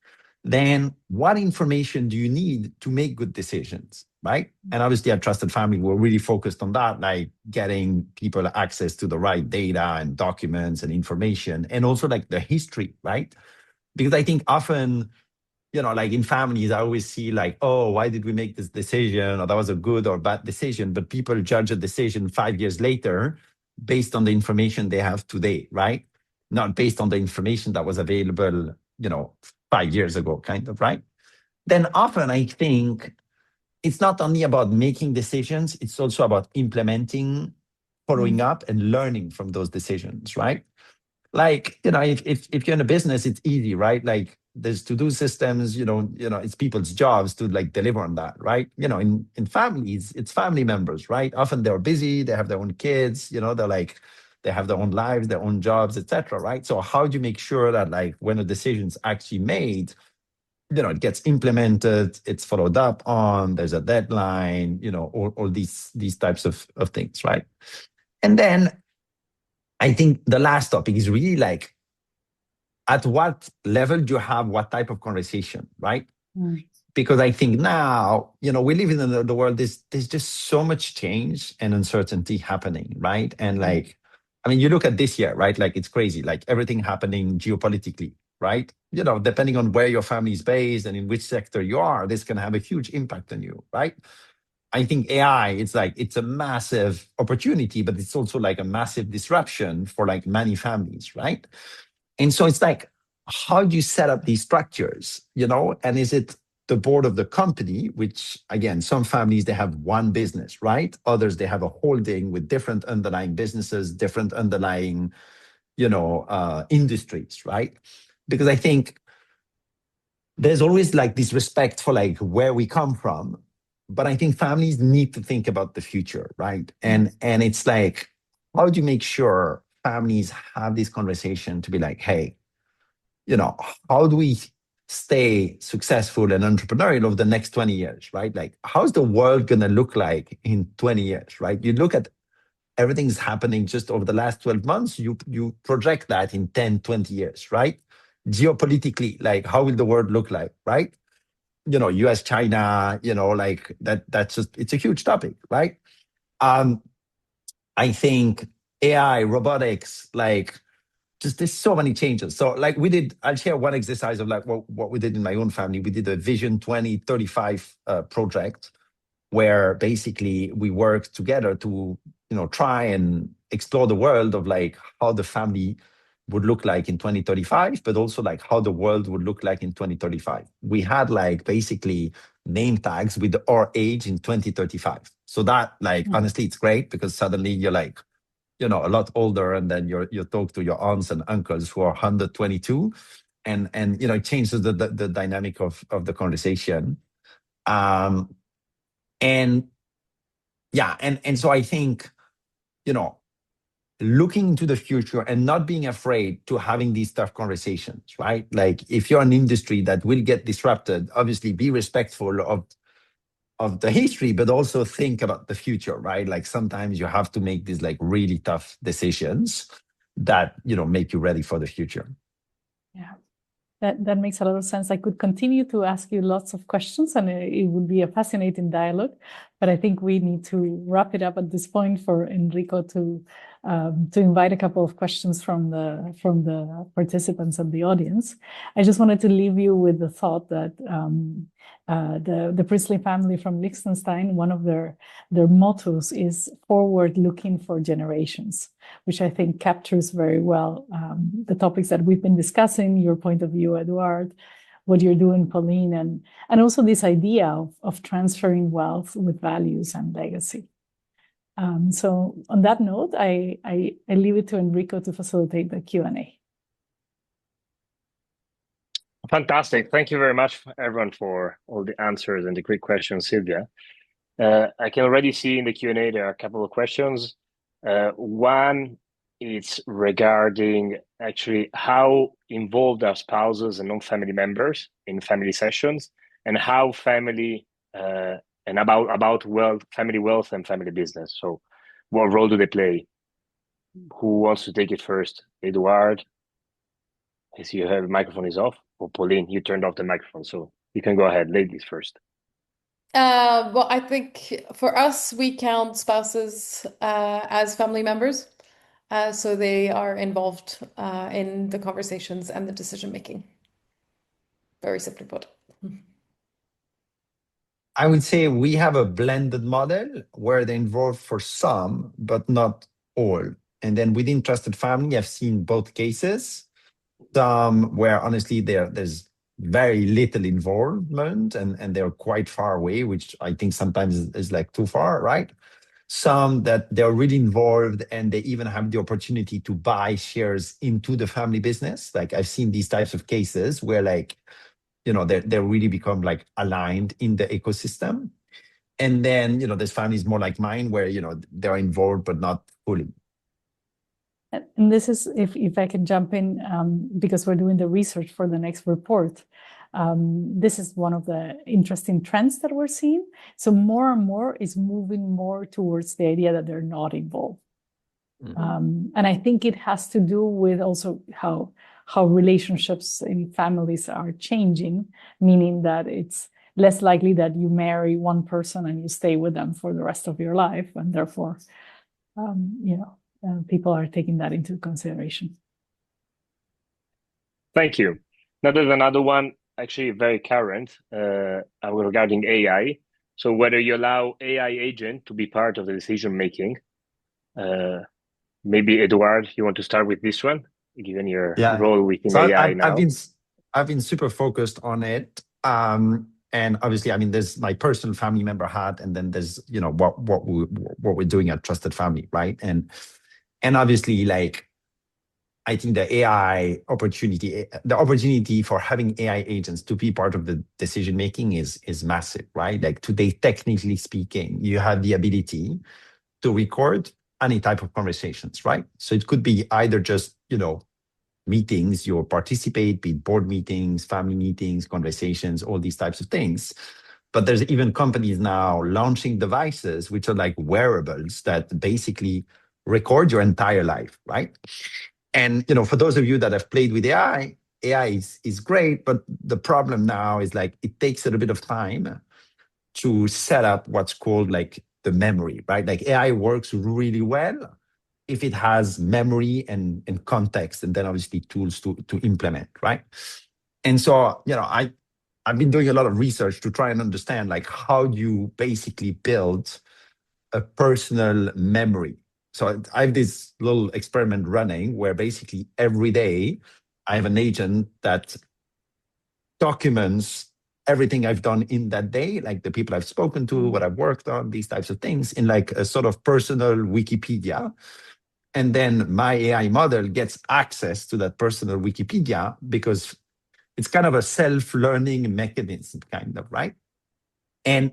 Then what information do you need to make good decisions, right? And obviously at Trusted Family, we're really focused on that, like getting people access to the right data and documents and information, and also like the history, right? Because I think often, like in families, I always see like, oh, why did we make this decision? Or that was a good or bad decision. But people judge a decision 5 years later based on the information they have today, right? Not based on the information that was available, 5 years ago, kind of, right? Then often I think it's not only about making decisions, it's also about implementing, following up, and learning from those decisions, right? Like, if you're in a business, it's easy, right? Like there's to-do systems, it's people's jobs to like deliver on that, right? In families, it's family members, right? Often they're busy, they have their own kids, they have their own lives, their own jobs, etc., right? So how do you make sure that like when a decision's actually made, it gets implemented, it's followed up on, there's a deadline, all these types of things, right? And then I think the last topic is really like, at what level do you have what type of conversation, right? Because I think now, we live in the world, there's just so much change and uncertainty happening, right? And like, I mean, you look at this year, right? Like it's crazy, like everything happening geopolitically, right? You know, depending on where your family is based and in which sector you are, this can have a huge impact on you, right? I think AI, it's like, it's a massive opportunity, but it's also like a massive disruption for like many families, right? And so it's like, how do you set up these structures, you know? And is it the board of the company, which again, some families, they have one business, right? Others, they have a holding with different underlying businesses, different underlying, you know, industries, right? Because I think there's always like this respect for like where we come from, but I think families need to think about the future, right? And it's like, how do you make sure families have this conversation to be like, hey, you know, how do we stay successful and entrepreneurial over the next 20 years, right? Like, how's the world going to look like in 20 years, right? You look at everything's happening just over the last 12 months, you project that in 10, 20 years, right? Geopolitically, like, how will the world look like, right? You know, US, China, you know, like that's just, it's a huge topic, right? I think AI, robotics, like, just there's so many changes. So like I'll share one exercise of like what we did in my own family. We did a Vision 2035 project where basically we worked together to, you know, try and explore the world of like how the family would look like in 2035, but also like how the world would look like in 2035. We had like basically name tags with our age in 2035. So that like, honestly, it's great because suddenly you're like, you know, a lot older, and then you talk to your aunts and uncles who are 122, and you know, it changes the dynamic of the conversation. And yeah, and so I think, you know, looking into the future and not being afraid to having these tough conversations, right? Like if you're an industry that will get disrupted, obviously be respectful of the history, but also think about the future, right? Like sometimes you have to make these like really tough decisions that, you know, make you ready for the future. Yeah, that makes a lot of sense. I could continue to ask you lots of questions, and it would be a fascinating dialogue, but I think we need to wrap it up at this point for Enrico to invite a couple of questions from the participants and the audience. I just wanted to leave you with the thought that the Priestley family from Liechtenstein, one of their mottos is forward looking for generations, which I think captures very well the topics that we've been discussing, your point of view, Eduard, what you're doing, Pauline, and also this idea of transferring wealth with values and legacy. So on that note, I leave it to Enrico to facilitate the Q&A. Fantastic. Thank you very much, everyone, for all the answers and the great questions, Sylvia. I can already see in the Q&A there are a couple of questions. One is regarding actually how involved are spouses and non-family members in family sessions, and how family and about wealth, family wealth and family business. So what role do they play? Who wants to take it first? Eduard? I see you have the microphone is off. Or Pauline, you turned off the microphone, so you can go ahead, ladies first. Well, I think for us, we count spouses as family members. So they are involved in the conversations and the decision making. Very simply put. I would say we have a blended model where they're involved for some, but not all. And then within Trusted Family, I've seen both cases. Some where honestly there's very little involvement and they're quite far away, which I think sometimes is like too far, right? Some that they're really involved and they even have the opportunity to buy shares into the family business. Like I've seen these types of cases where like, you know, they really become like aligned in the ecosystem. And then, you know, there's families more like mine where, you know, they're involved, but not fully. And this is, if I can jump in, because we're doing the research for the next report, this is one of the interesting trends that we're seeing. So more and more is moving more towards the idea that they're not involved. Mm-hmm. And I think it has to do with also how relationships in families are changing, meaning that it's less likely that you marry one person and you stay with them for the rest of your life, and therefore, you know, people are taking that into consideration. Thank you. Now there's another one, actually very current, regarding AI. So whether you allow AI agent to be part of the decision making. Maybe Eduard, you want to start with this one, given your role within So AI now? I've been super focused on it. And obviously, I mean, there's my personal family member hat, and then there's, you know, what we're doing at Trusted Family, right? And obviously, like, I think the opportunity for having AI agents to be part of the decision making is massive, right? Like today, technically speaking, you have the ability to record any type of conversations, right? So it could be either just, you know, meetings you participate, be it board meetings, family meetings, conversations, all these types of things. But there's even companies now launching devices which are like wearables that basically record your entire life, right? And, you know, for those of you that have played with AI is great, but the problem now is like it takes a little bit of time to set up what's called like the memory, right? Like AI works really well if it has memory and context, and then obviously tools to implement, right? And so, you know, I've been doing a lot of research to try and understand like how you basically build a personal memory. So I have this little experiment running where basically every day I have an agent that documents everything I've done in that day, like the people I've spoken to, what I've worked on, these types of things in like a sort of personal Wikipedia. And then my AI model gets access to that personal Wikipedia because it's kind of a self-learning mechanism, kind of, right? And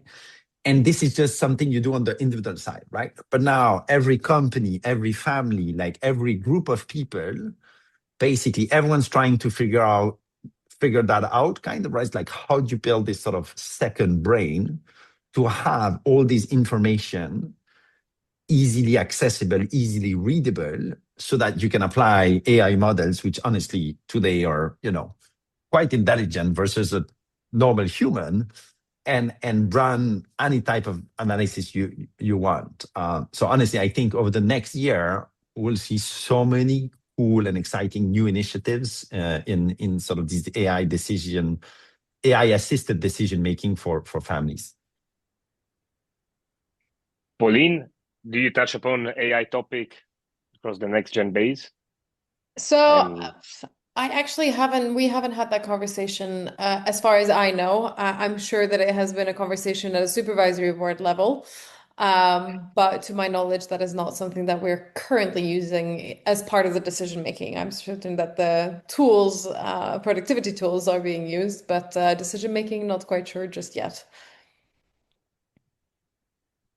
this is just something you do on the individual side, right? But now every company, every family, like every group of people, basically everyone's trying to figure that out, kind of, right? It's like, how do you build this sort of second brain to have all this information easily accessible, easily readable, so that you can apply AI models, which honestly today are, you know, quite intelligent versus a normal human, and run any type of analysis you want. So honestly, I think over the next year, we'll see so many cool and exciting new initiatives in sort of this AI assisted decision making for families. Pauline, do you touch upon AI topic across the next gen base? So I actually we haven't had that conversation as far as I know. I'm sure that it has been a conversation at a supervisory board level. But to my knowledge, that is not something that we're currently using as part of the decision making. I'm certain that the tools, productivity tools are being used, but decision making, not quite sure just yet.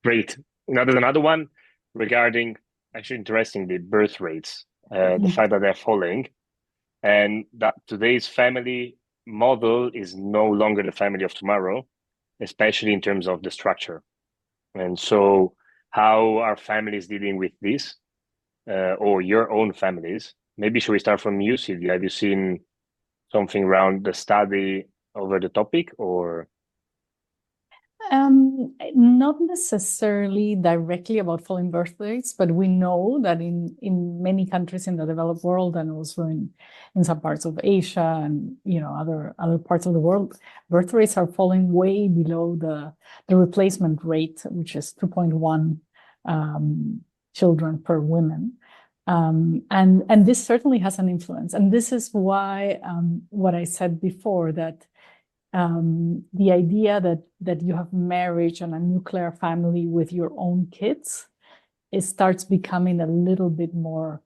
Great. Now there's another one regarding, actually interestingly, birth rates, the fact that they're falling, and that today's family model is no longer the family of tomorrow, especially in terms of the structure. And so how are families dealing with this, or your own families? Maybe should we start from you, Sylvia? Have you seen something around the study over the topic, or? Not necessarily directly about falling birth rates, but we know that in many countries in the developed world, and also in some parts of Asia and, you know, other parts of the world, birth rates are falling way below the replacement rate, which is 2.1 children per woman. And this certainly has an influence. And this is why what I said before, that the idea that you have marriage and a nuclear family with your own kids, it starts becoming a little bit more,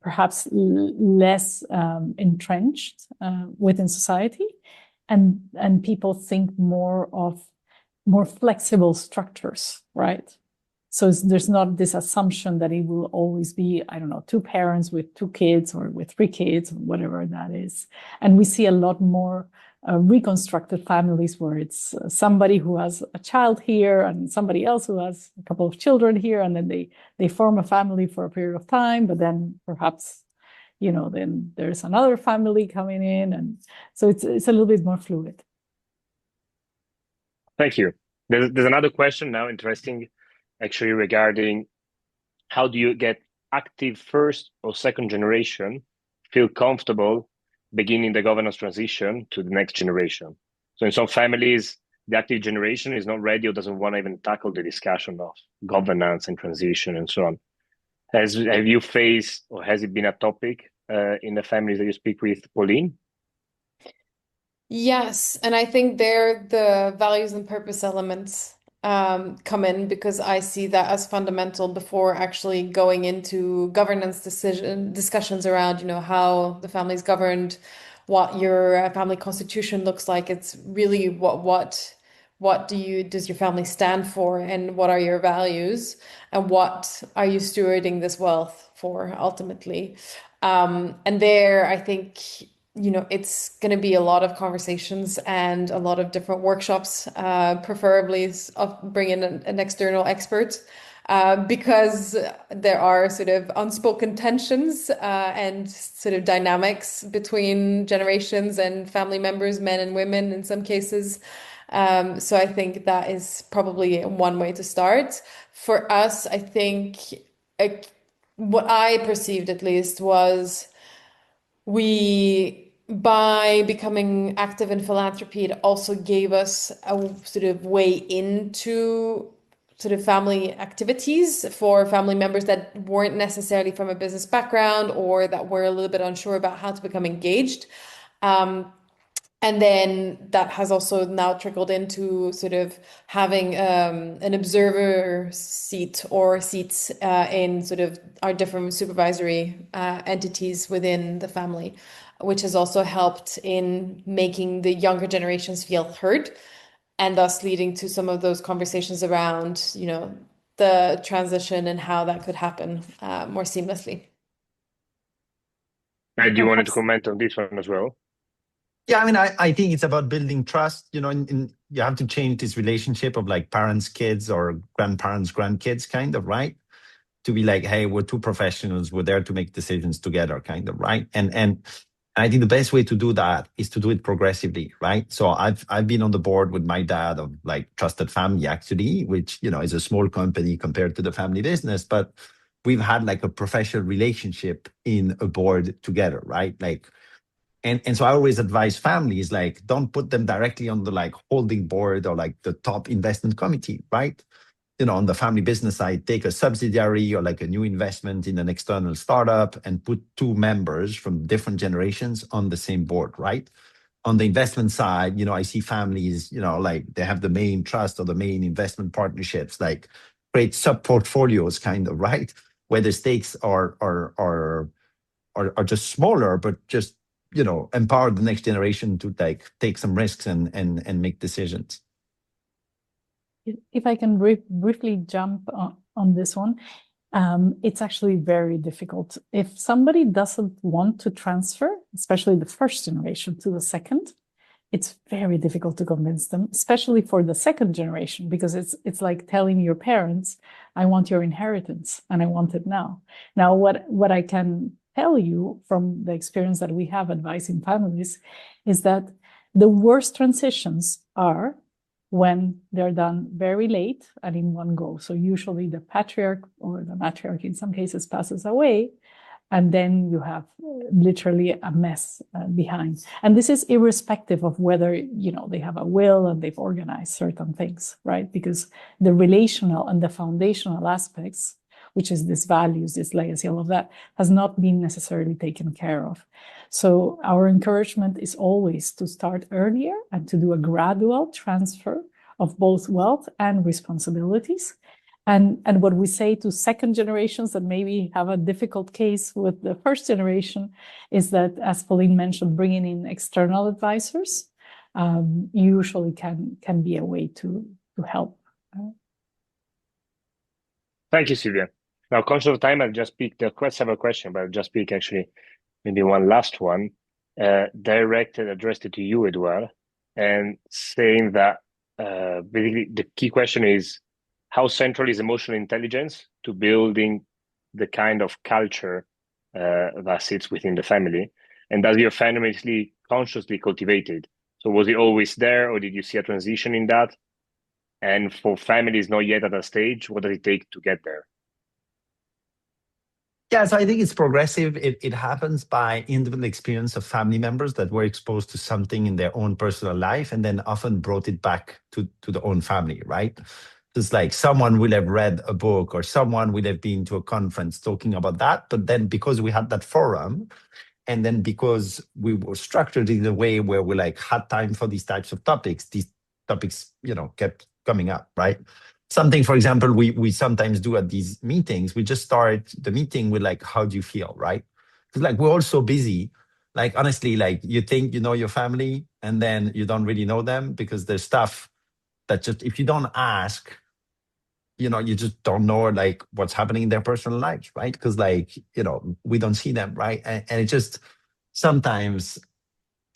perhaps less entrenched within society, and people think more of more flexible structures, right? So there's not this assumption that it will always be, I don't know, two parents with two kids or with three kids, or whatever that is. And we see a lot more reconstructed families where it's somebody who has a child here and somebody else who has a couple of children here, and then they form a family for a period of time, but then perhaps, you know, then there's another family coming in, and so it's a little bit more fluid. Thank you. There's another question now, interesting, actually, regarding how do you get active first or second generation feel comfortable beginning the governance transition to the next generation? So in some families, the active generation is not ready or doesn't want to even tackle the discussion of governance and transition and so on. Have you faced, or has it been a topic in the families that you speak with, Pauline? Yes, and I think there the values and purpose elements come in, because I see that as fundamental before actually going into governance discussions around, how the family is governed, what your family constitution looks like. It's really what does your family stand for, and what are your values, and what are you stewarding this wealth for ultimately. And there, I think, it's going to be a lot of conversations and a lot of different workshops, preferably of bringing an external expert, because there are sort of unspoken tensions and sort of dynamics between generations and family members, men and women in some cases. So I think that is probably one way to start. For us, I think what I perceived at least was, by becoming active in philanthropy, it also gave us a sort of way into sort of family activities for family members that weren't necessarily from a business background, or that were a little bit unsure about how to become engaged. And then that has also now trickled into sort of having an observer seat or seats in sort of our different supervisory entities within the family, which has also helped in making the younger generations feel heard, and thus leading to some of those conversations around, the transition and how that could happen more seamlessly. And you wanted to Perhaps. comment on this one as well? Yeah, I mean, I think it's about building trust, you have to change this relationship of like parents, kids, or grandparents, grandkids, kind of, right? To be like, hey, we're two professionals, we're there to make decisions together, kind of, right? And I think the best way to do that is to do it progressively, right? So I've been on the board with my dad of like Trusted Family, actually, which, is a small company compared to the family business, but we've had like a professional relationship in a board together, right? Like, and so I always advise families, like, don't put them directly on the like holding board or like the top investment committee, right? On the family business side, take a subsidiary or like a new investment in an external startup and put two members from different generations on the same board, right? On the investment side, I see families, like they have the main trust or the main investment partnerships, like create sub portfolios, kind of, right? Where the stakes are just smaller, but just empower the next generation to like take some risks and make decisions. If I can briefly jump on this one, it's actually very difficult. If somebody doesn't want to transfer, especially the first generation to the second, it's very difficult to convince them, especially for the second generation, because it's like telling your parents, I want your inheritance and I want it now. Now, what I can tell you from the experience that we have advising families is that the worst transitions are when they're done very late and in one go. So usually the patriarch or the matriarch in some cases passes away, and then you have literally a mess behind. And this is irrespective of whether, they have a will and they've organized certain things, right? Because the relational and the foundational aspects, which is this values, this legacy, all of that, has not been necessarily taken care of. So our encouragement is always to start earlier and to do a gradual transfer of both wealth and responsibilities. And what we say to second generations that maybe have a difficult case with the first generation is that, as Pauline mentioned, bringing in external advisors usually can be a way to help. Thank you, Silvia. Now, conscious of time, I'll just pick the several questions, but I'll just pick actually maybe one last one, addressed to you, Edouard, and saying that basically the key question is, how central is emotional intelligence to building the kind of culture that sits within the family? And does your family consciously cultivate it? So was it always there, or did you see a transition in that? And for families not yet at that stage, what does it take to get there? Yeah, so I think it's progressive. It happens by individual experience of family members that were exposed to something in their own personal life and then often brought it back to the own family, right? It's like someone will have read a book or someone will have been to a conference talking about that. But then because we had that forum, and then because we were structured in a way where we like had time for these types of topics, these topics, kept coming up, right? Something, for example, we sometimes do at these meetings, we just start the meeting with like, how do you feel, right? Because like we're all so busy. Like honestly, like you think you know your family and then you don't really know them because there's stuff that just if you don't ask, you just don't know like what's happening in their personal lives, right? Because like, we don't see them, right? And it just sometimes,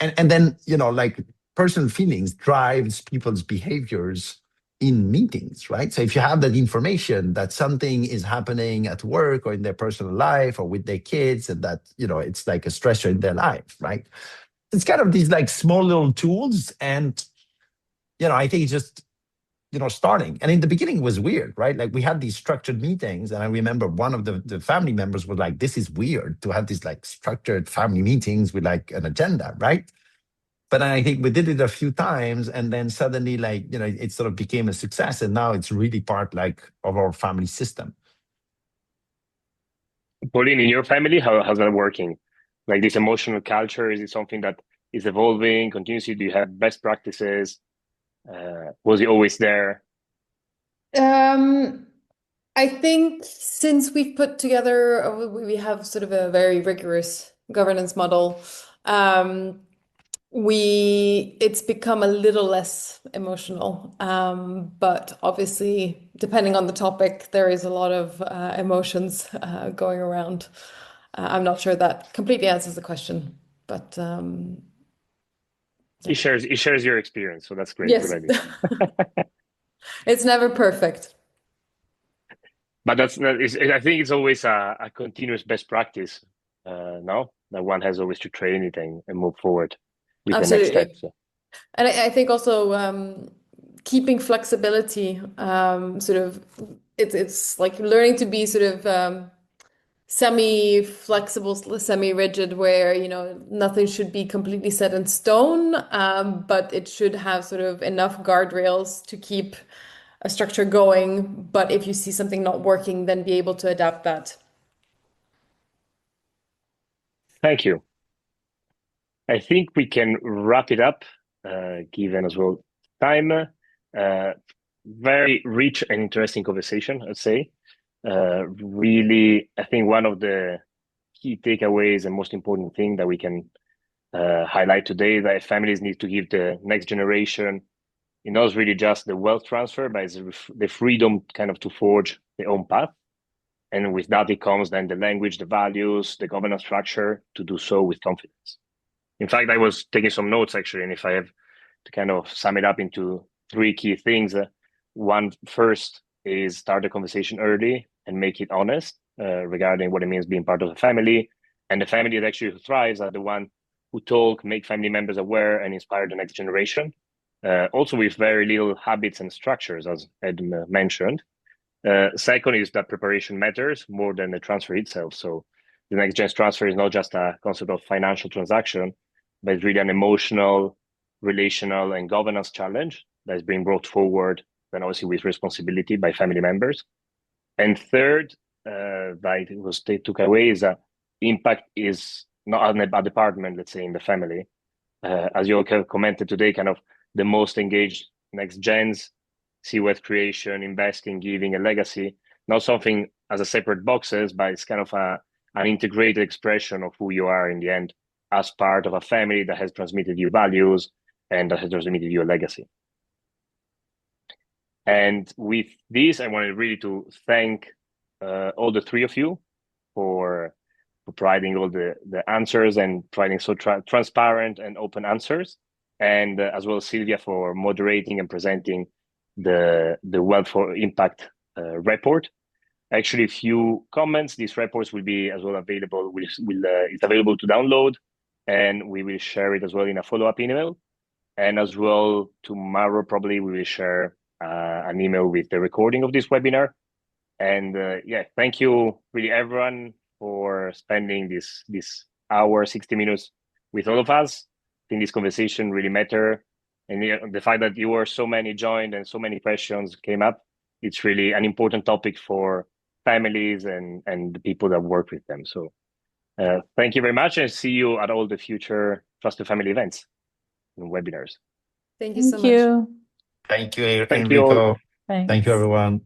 and then, like personal feelings drives people's behaviors in meetings, right? So if you have that information that something is happening at work or in their personal life or with their kids and that, it's like a stressor in their life, right? It's kind of these like small little tools. And, I think it's just, starting. And in the beginning it was weird, right? Like we had these structured meetings. And I remember one of the family members was like, this is weird to have these like structured family meetings with like an agenda, right? But I think we did it a few times and then suddenly like, it sort of became a success. And now it's really part like of our family system. Pauline, in your family, how's that working? Like this emotional culture, is it something that is evolving continuously? Do you have best practices? Was it always there? I think since we've put together, we have sort of a very rigorous governance model. It's become a little less emotional, but obviously, depending on the topic, there is a lot of emotions going around. I'm not sure that completely answers the question, but It shares your experience, so that's great yes, already. it's never perfect. But I think it's always a continuous best practice, no? That one has always to train it and move forward with the next Absolutely. step. So. And I think also keeping flexibility, sort of, it's like learning to be sort of semi-flexible, semi-rigid, where nothing should be completely set in stone, but it should have sort of enough guardrails to keep a structure going. But if you see something not working, then be able to adapt that. Thank you. I think we can wrap it up, given as well time. Very rich and interesting conversation, I'd say. Really, I think one of the key takeaways and most important thing that we can highlight today is that families need to give the next generation, not really just the wealth transfer, but it's the freedom kind of to forge their own path. And with that, it comes then the language, the values, the governance structure to do so with confidence. In fact, I was taking some notes actually, and if I have to kind of sum it up into three key things, one first is start the conversation early and make it honest regarding what it means being part of a family. And the family that actually thrives are the one who talk, make family members aware, and inspire the next generation. Also with very little habits and structures, as Ed mentioned. Second is that preparation matters more than the transfer itself. So the next gen transfer is not just a concept of financial transaction, but it's really an emotional, relational, and governance challenge that's being brought forward, then obviously with responsibility by family members. And third, that it was took away is that impact is not a department, let's say, in the family. As you all commented today, kind of the most engaged next gens see wealth creation, investing, giving, a legacy, not something as a separate boxes, but it's kind of an integrated expression of who you are in the end as part of a family that has transmitted you values and that has transmitted you a legacy. And with this, I wanted really to thank all the three of you for providing all the answers and providing so transparent and open answers. And as well as Sylvia for moderating and presenting the Wealth for Impact report. Actually, a few comments. These reports will be as well available. It's available to download, and we will share it as well in a follow-up email. And as well, tomorrow probably we will share an email with the recording of this webinar. And yeah, thank you really everyone for spending this hour, 60 minutes with all of us. I think this conversation really matter. And the fact that you were so many joined and so many questions came up, it's really an important topic for families and the people that work with them. So thank you very much, and see you at all the future Trusted Family events and webinars. Thank you so Thank much. you. Thank you, Thank you all. Enrico. Thank you, Thanks. everyone.